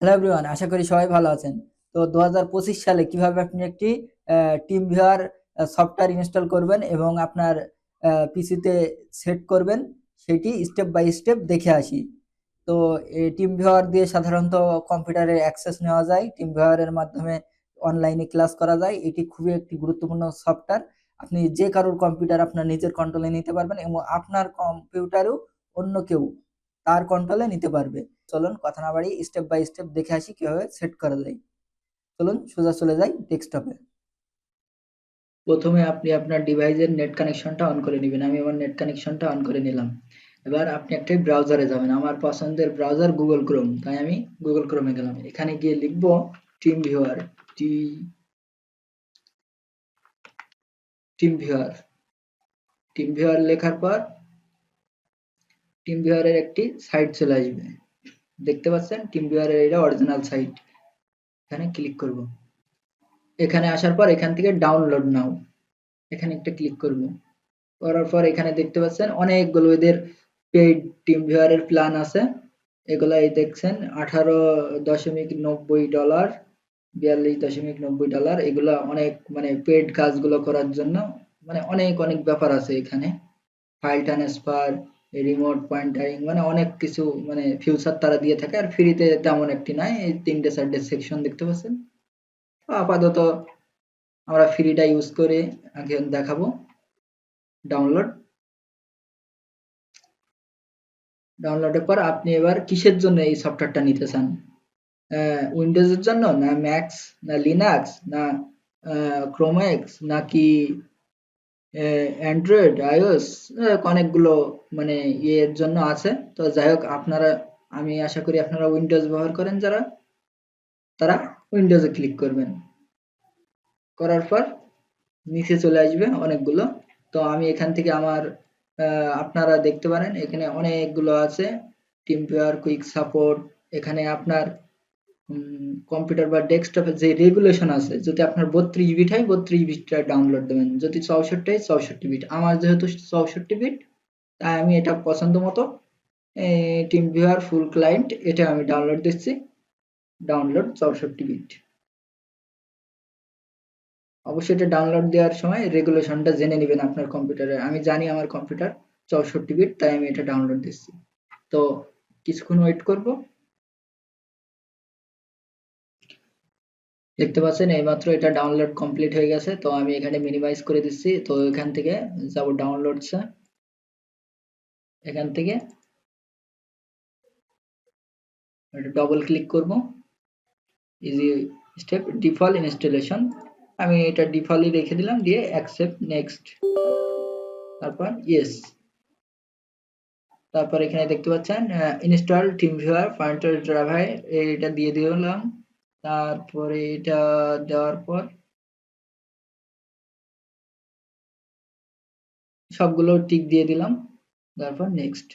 Hello everyone, আশা করি সবাই ভালো আছেন। তো 2025 সালে কিভাবে আপনি একটি টিম ভিউয়ার সফটওয়্যার ইনস্টল করবেন এবং আপনার পিসিতে সেট করবেন, সেটি স্টেপ বাই স্টেপ দেখে আসি। তো এই টিম ভিউয়ার দিয়ে সাধারণত কম্পিউটারের অ্যাক্সেস নেওয়া যায়, টিম ভিউয়ারের মাধ্যমে অনলাইনে ক্লাস করা যায়। এটি খুবই একটি গুরুত্বপূর্ণ সফটওয়্যার। আপনি যে কারোর কম্পিউটার আপনার নিজের কন্ট্রোলে নিতে পারবেন এবং আপনার কম্পিউটারও অন্য কেউ তার কন্ট্রোলে নিতে পারবে। চলুন কথা না বাড়িয়ে স্টেপ বাই স্টেপ দেখে আসি কিভাবে সেট করা যায়। চলুন সোজা চলে যাই ডেস্কটপে। প্রথমে আপনি আপনার ডিভাইসের নেট কানেকশনটা অন করে নেবেন। আমি আমার নেট কানেকশনটা অন করে নিলাম। এবার আপনি একটা ব্রাউজারে যাবেন। আমার পছন্দের ব্রাউজার গুগল ক্রোম, তাই আমি গুগল ক্রোমে গেলাম। এখানে গিয়ে লিখবো team viewer, team viewer. Team viewer লেখার পর টিম ভিউয়ারের একটি সাইট চলে আসবে। দেখতে পাচ্ছেন টিম ভিউয়ারের এটা অরিজিনাল সাইট। এখানে ক্লিক করব। এখানে আসার পর এখান থেকে ডাউনলোড নাও, এখানে একটা ক্লিক করব। করার পর এখানে দেখতে পাচ্ছেন অনেকগুলো এদের পেইড টিম ভিউয়ারের প্ল্যান আছে। এগুলা এই দেখছেন $18.90, $42.90। এগুলা অনেক মানে পেইড কাজগুলো করার জন্য, মানে অনেক অনেক ব্যাপার আছে এখানে। ফাইল ট্রান্সফার, রিমোট পয়েন্টারিং, মানে অনেক কিছু মানে ফিউচার তারা দিয়ে থাকে। আর ফ্রিতে তেমন একটি নাই। এই 3টে 4টে সেকশন দেখতে পাচ্ছেন। আপাতত আমরা ফ্রিটা ইউজ করে আগে দেখাবো। ডাউনলোড, ডাউনলোডের পর আপনি এবার কিসের জন্য এই সফটওয়্যারটা নিতে চান? উইন্ডোজের জন্য, না ম্যাক্স, না লিনাক্স, না ক্রোমেক্স, নাকি অ্যান্ড্রয়েড, আইওএস? অনেকগুলো মানে ইয়ের জন্য আছে। তো যাই হোক, আপনারা, আমি আশা করি আপনারা উইন্ডোজ ব্যবহার করেন যারা, তারা উইন্ডোজে ক্লিক করবেন। করার পর নিচে চলে আসবে অনেকগুলো। তো আমি এখান থেকে আমার আপনারা দেখতে পারেন এখানে অনেকগুলো আছে। Team viewer, quick support. এখানে আপনার কম্পিউটার বা ডেস্কটপের যে রেগুলেশন আছে, যদি আপনার 32 বিট হয় 32 বিটটা ডাউনলোড দেবেন, যদি 64 হয় 64 বিট। আমার যেহেতু 64 বিট, তাই আমি এটা পছন্দ মতো টিম ভিউয়ার ফুল ক্লায়েন্ট এটা আমি ডাউনলোড দিচ্ছি। Download 64 bit. অবশ্যই এটা ডাউনলোড দেওয়ার সময় রেগুলেশনটা জেনে নেবেন আপনার কম্পিউটারে। আমি জানি আমার কম্পিউটার 64 বিট, তাই আমি এটা ডাউনলোড দিচ্ছি। তো কিছুক্ষণ ওয়েট করব। দেখতে পাচ্ছেন এইমাত্র এটা ডাউনলোড কমপ্লিট হয়ে গেছে। তো আমি এখানে মিনিমাইজ করে দিচ্ছি। তো এখান থেকে যাব ডাউনলোডসে। এখান থেকে এটা ডবল ক্লিক করব। ইজি স্টেপ ডিফল্ট ইনস্টলেশন, আমি এটা ডিফল্টই রেখে দিলাম, দিয়ে অ্যাকসেপ্ট নেক্সট, তারপর ইয়েস। তারপর এখানে দেখতে পাচ্ছেন install team viewer pointer driver, এটা দিয়ে দিলাম। তারপরে এটা দেওয়ার পর সবগুলো টিক দিয়ে দিলাম। তারপর নেক্সট।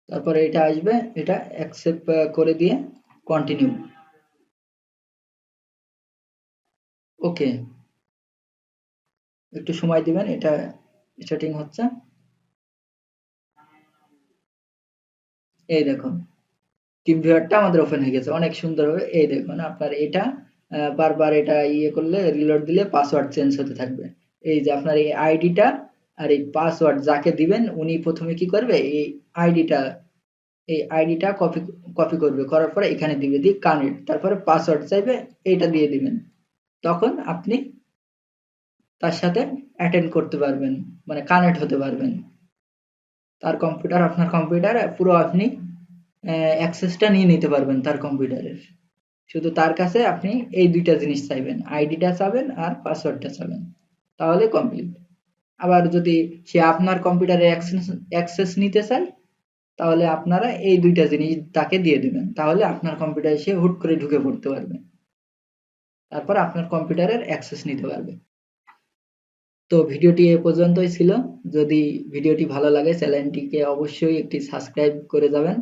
তারপরে এটা আসবে, এটা অ্যাকসেপ্ট করে দিয়ে কন্টিনিউ। ওকে, একটু সময় দিবেন, এটা সেটিং হচ্ছে। এই দেখুন টিম ভিউয়ারটা আমাদের ওপেন হয়ে গেছে অনেক সুন্দরভাবে। এই দেখুন আপনার এটা বারবার এটা ইয়ে করলে, রিলোড দিলে পাসওয়ার্ড চেঞ্জ হতে থাকবে। এই যে আপনার এই আইডিটা আর এই পাসওয়ার্ড যাকে দিবেন, উনি প্রথমে কি করবে, এই আইডিটা, এই আইডিটা কপি কপি করবে, করার পরে এখানে দিবে, দিয়ে কানেক্ট, তারপরে পাসওয়ার্ড চাইবে, এইটা দিয়ে দিবেন। তখন আপনি তার সাথে অ্যাটেন্ড করতে পারবেন, মানে কানেক্ট হতে পারবেন। তার কম্পিউটার আপনার কম্পিউটারে পুরো আপনি অ্যাক্সেসটা নিয়ে নিতে পারবেন তার কম্পিউটারের। শুধু তার কাছে আপনি এই দুইটা জিনিস চাইবেন, আইডিটা চাবেন আর পাসওয়ার্ডটা চাবেন। তাহলে কমপ্লিট। আবার যদি সে আপনার কম্পিউটারে অ্যাক্সেস নিতে চায়, তাহলে আপনারা এই দুইটা জিনিস তাকে দিয়ে দিবেন, তাহলে আপনার কম্পিউটারে সে হুট করে ঢুকে পড়তে পারবে, তারপর আপনার কম্পিউটারের অ্যাক্সেস নিতে পারবে। তো ভিডিওটি এ পর্যন্তই ছিল। যদি ভিডিওটি ভালো লাগে চ্যানেলটিকে অবশ্যই একটি সাবস্ক্রাইব করে যাবেন।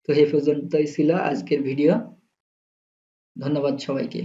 তো এই পর্যন্তই ছিল আজকের ভিডিও। ধন্যবাদ সবাইকে।